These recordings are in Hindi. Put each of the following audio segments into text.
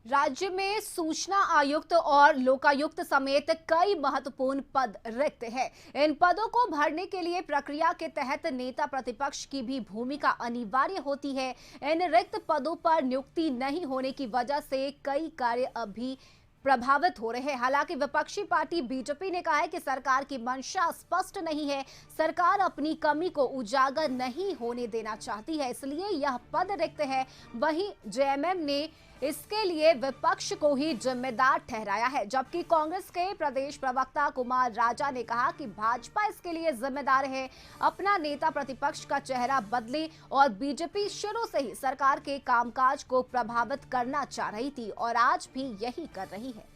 राज्य में सूचना आयुक्त और लोकायुक्त समेत कई महत्वपूर्ण पद रिक्त हैं। इन पदों को भरने के लिए प्रक्रिया के तहत नेता प्रतिपक्ष की भी भूमिका अनिवार्य होती है। इन रिक्त पदों पर नियुक्ति नहीं होने की वजह से कई कार्य अभी प्रभावित हो रहे हैं। हालांकि विपक्षी पार्टी बीजेपी ने कहा है कि सरकार की मंशा स्पष्ट नहीं है, सरकार अपनी कमी को उजागर नहीं होने देना चाहती है, इसलिए यह पद रिक्त है। वहीं जेएमएम ने इसके लिए विपक्ष को ही जिम्मेदार ठहराया है, जबकि कांग्रेस के प्रदेश प्रवक्ता कुमार राजा ने कहा कि भाजपा इसके लिए जिम्मेदार है, अपना नेता प्रतिपक्ष का चेहरा बदले और बीजेपी शुरू से ही सरकार के कामकाज को प्रभावित करना चाह रही थी और आज भी यही कर रही है।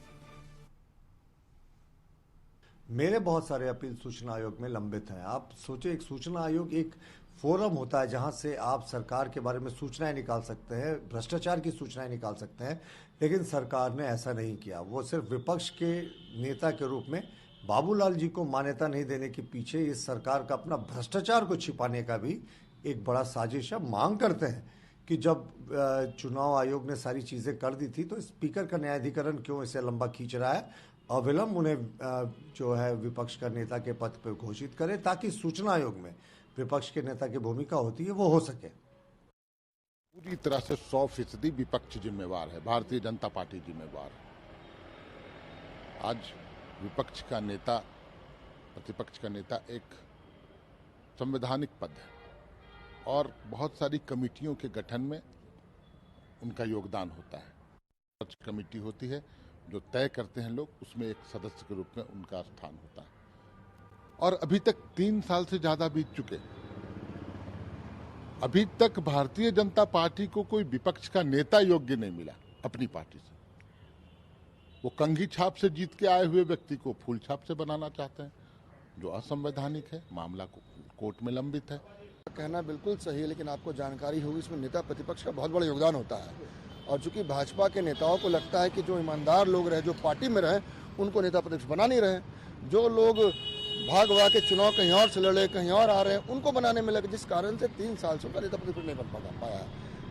मेरे बहुत सारे अपील सूचना आयोग में लंबित हैं। आप सोचे, एक सूचना आयोग एक फोरम होता है जहां से आप सरकार के बारे में सूचनाएं निकाल सकते हैं, भ्रष्टाचार की सूचनाएं निकाल सकते हैं, लेकिन सरकार ने ऐसा नहीं किया। वो सिर्फ विपक्ष के नेता के रूप में बाबूलाल जी को मान्यता नहीं देने के पीछे इस सरकार का अपना भ्रष्टाचार को छिपाने का भी एक बड़ा साजिश है। मांग करते हैं कि जब चुनाव आयोग ने सारी चीज़ें कर दी थी तो स्पीकर का न्यायाधिकरण क्यों इसे लंबा खींच रहा है, अविलंब उन्हें जो है विपक्ष का नेता के पद पर घोषित करे, ताकि सूचना आयोग में विपक्ष के नेता की भूमिका होती है वो हो सके। पूरी तरह से 100% विपक्ष जिम्मेवार है, भारतीय जनता पार्टी जिम्मेवार है। आज विपक्ष का नेता, प्रतिपक्ष का नेता एक संवैधानिक पद है और बहुत सारी कमेटियों के गठन में उनका योगदान होता है। कमेटी होती है जो तय करते हैं लोग, उसमें एक सदस्य के रूप में उनका स्थान होता है और अभी तक 3 साल से ज्यादा बीत चुके। अभी तक भारतीय जनता पार्टी को कोई विपक्ष का नेता योग्य नहीं मिला अपनी पार्टी से। वो कंघी छाप से जीत के आए हुए व्यक्ति को फूल छाप से बनाना चाहते हैं, जो असंवैधानिक है। मामला कोर्ट में लंबित है। कहना बिल्कुल सही है, लेकिन आपको जानकारी होगी इसमें नेता प्रतिपक्ष का बहुत बड़ा योगदान होता है। और चूंकि भाजपा के नेताओं को लगता है कि जो ईमानदार लोग रहे, जो पार्टी में रहे, उनको नेता प्रतिपक्ष बना नहीं रहे, जो लोग भाग भगा के चुनाव कहीं और से लड़े, कहीं और आ रहे हैं, उनको बनाने में लगे, जिस कारण से 3 साल से उनका नेता प्रतिपक्ष नहीं बन पाया।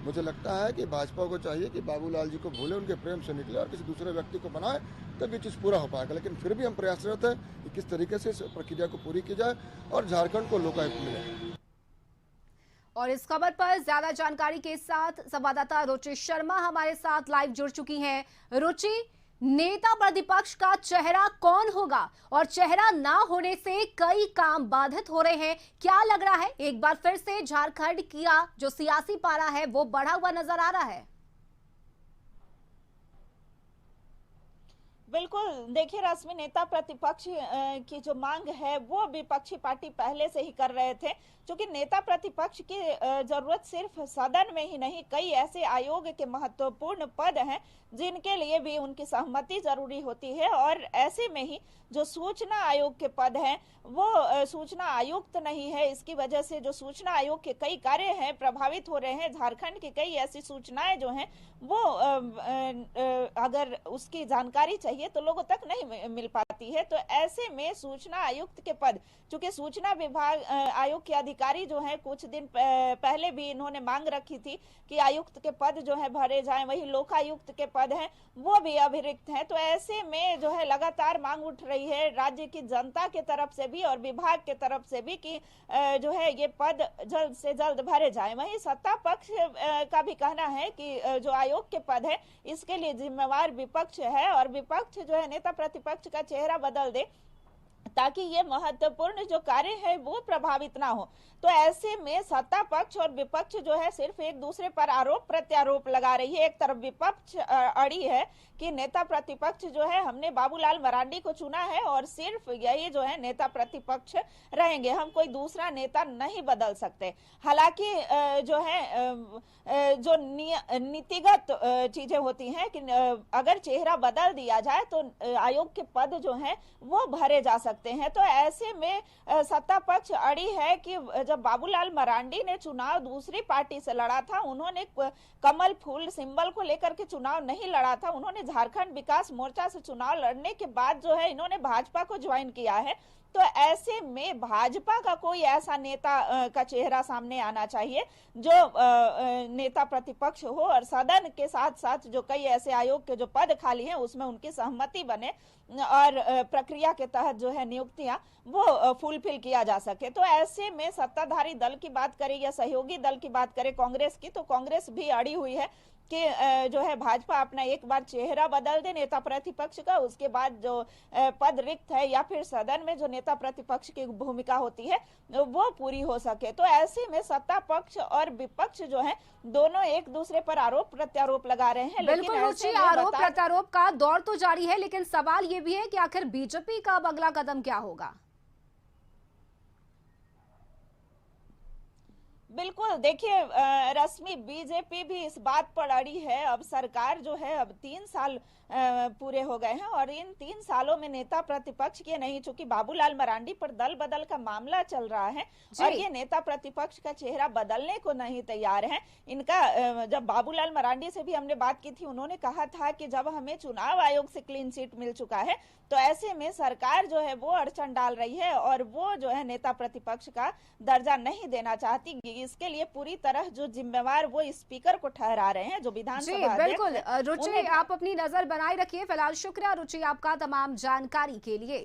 मुझे लगता है कि भाजपा को चाहिए कि बाबूलाल जी को भूले, उनके प्रेम से निकले और किसी दूसरे व्यक्ति को बनाए, तब ये चीज़ पूरा हो पाएगा। लेकिन फिर भी हम प्रयासरत हैं कि किस तरीके से इस प्रक्रिया को पूरी की जाए और झारखंड को लोकायुक्त मिले। और इस खबर पर ज्यादा जानकारी के साथ संवाददाता रुचि शर्मा हमारे साथ लाइव जुड़ चुकी हैं। रुचि, नेता प्रतिपक्ष का चेहरा कौन होगा और चेहरा ना होने से कई काम बाधित हो रहे हैं, क्या लग रहा है एक बार फिर से झारखंड का जो सियासी पारा है वो बढ़ा हुआ नजर आ रहा है? बिल्कुल, देखिए रश्मि, नेता प्रतिपक्ष की जो मांग है वो विपक्षी पार्टी पहले से ही कर रहे थे, क्योंकि नेता प्रतिपक्ष की जरूरत सिर्फ सदन में ही नहीं, कई ऐसे आयोग के महत्वपूर्ण पद हैं जिनके लिए भी उनकी सहमति जरूरी होती है। और ऐसे में ही जो सूचना आयोग के पद हैं वो सूचना आयुक्त नहीं है, इसकी वजह से जो सूचना आयोग के कई कार्य हैं प्रभावित हो रहे हैं। झारखंड की कई ऐसी सूचनाएं जो हैं वो अगर उसकी जानकारी चाहिए तो लोगों तक नहीं मिल पाती है। तो ऐसे में सूचना आयुक्त के पद, चूंकि सूचना विभाग आयोग के अधिकारी जो हैं कुछ दिन पहले भी इन्होंने मांग रखी थी कि आयुक्त के पद जो है भरे जाएं, वही लोकायुक्त के पद हैं वो भी अभिरिक्त हैं। तो ऐसे में जो है लगातार मांग उठ रही है राज्य की जनता के तरफ से भी और विभाग के तरफ से भी कि जो है ये पद जल्द से जल्द भरे जाएं। वहीं सत्ता पक्ष का भी कहना है कि जो आयोग के पद है इसके लिए जिम्मेवार विपक्ष है और विपक्ष जो है नेता प्रतिपक्ष का चेहरा बदल दे ताकि ये महत्वपूर्ण जो कार्य है वो प्रभावित ना हो। तो ऐसे में सत्ता पक्ष और विपक्ष जो है सिर्फ एक दूसरे पर आरोप प्रत्यारोप लगा रही है। एक तरफ विपक्ष अड़ी है कि नेता प्रतिपक्ष जो है, हमने बाबूलाल मरांडी को चुना है और सिर्फ यही जो है नेता प्रतिपक्ष रहेंगे, हम कोई दूसरा नेता नहीं बदल सकते। हालांकि जो है जो नीतिगत चीजें होती हैं कि अगर चेहरा बदल दिया जाए तो आयोग के पद जो हैं वो भरे जा सकते हैं। तो ऐसे में सत्ता पक्ष अड़ी है कि जब बाबूलाल मरांडी ने चुनाव दूसरी पार्टी से लड़ा था, उन्होंने कमल फूल सिंबल को लेकर के चुनाव नहीं लड़ा था, उन्होंने झारखंड विकास मोर्चा से चुनाव लड़ने के बाद जो है इन्होंने भाजपा को ज्वाइन किया है। तो ऐसे में भाजपा का कोई ऐसा नेता का चेहरा सामने आना चाहिए जो नेता प्रतिपक्ष हो और सदन के साथ साथ जो कई ऐसे आयोग के जो पद खाली हैं उसमें उनकी सहमति बने और प्रक्रिया के तहत जो है नियुक्तियां वो फुलफिल किया जा सके। तो ऐसे में सत्ताधारी दल की बात करें या सहयोगी दल की बात करें कांग्रेस की, तो कांग्रेस भी अड़ी हुई है कि जो है भाजपा अपना एक बार चेहरा बदल दे नेता प्रतिपक्ष का, उसके बाद जो पद रिक्त है या फिर सदन में जो नेता प्रतिपक्ष की भूमिका होती है वो पूरी हो सके। तो ऐसे में सत्ता पक्ष और विपक्ष जो है दोनों एक दूसरे पर आरोप प्रत्यारोप लगा रहे हैं। बिल्कुल रुचि, आरोप प्रत्यारोप का दौर तो जारी है, लेकिन सवाल ये भी है कि आखिर बीजेपी का अब अगला कदम क्या होगा? बिल्कुल, देखिए रश्मि, बीजेपी भी इस बात पर अड़ी है। अब सरकार जो है अब 3 साल पूरे हो गए हैं और इन 3 सालों में नेता प्रतिपक्ष के नहीं, चूंकि बाबूलाल मरांडी पर दल बदल का मामला चल रहा है और ये नेता प्रतिपक्ष का चेहरा बदलने को नहीं तैयार है। इनका जब बाबूलाल मरांडी से भी हमने बात की थी, उन्होंने कहा था कि जब हमें चुनाव आयोग से क्लीन चिट मिल चुका है तो ऐसे में सरकार जो है वो अड़चन डाल रही है और वो जो है नेता प्रतिपक्ष का दर्जा नहीं देना चाहती। इसके लिए पूरी तरह जो जिम्मेवार वो स्पीकर को ठहरा रहे हैं, जो विधानसभा अध्यक्ष। बिल्कुल रुचि, आप अपनी नजर बनाए रखिए। फिलहाल शुक्रिया रुचि आपका तमाम जानकारी के लिए।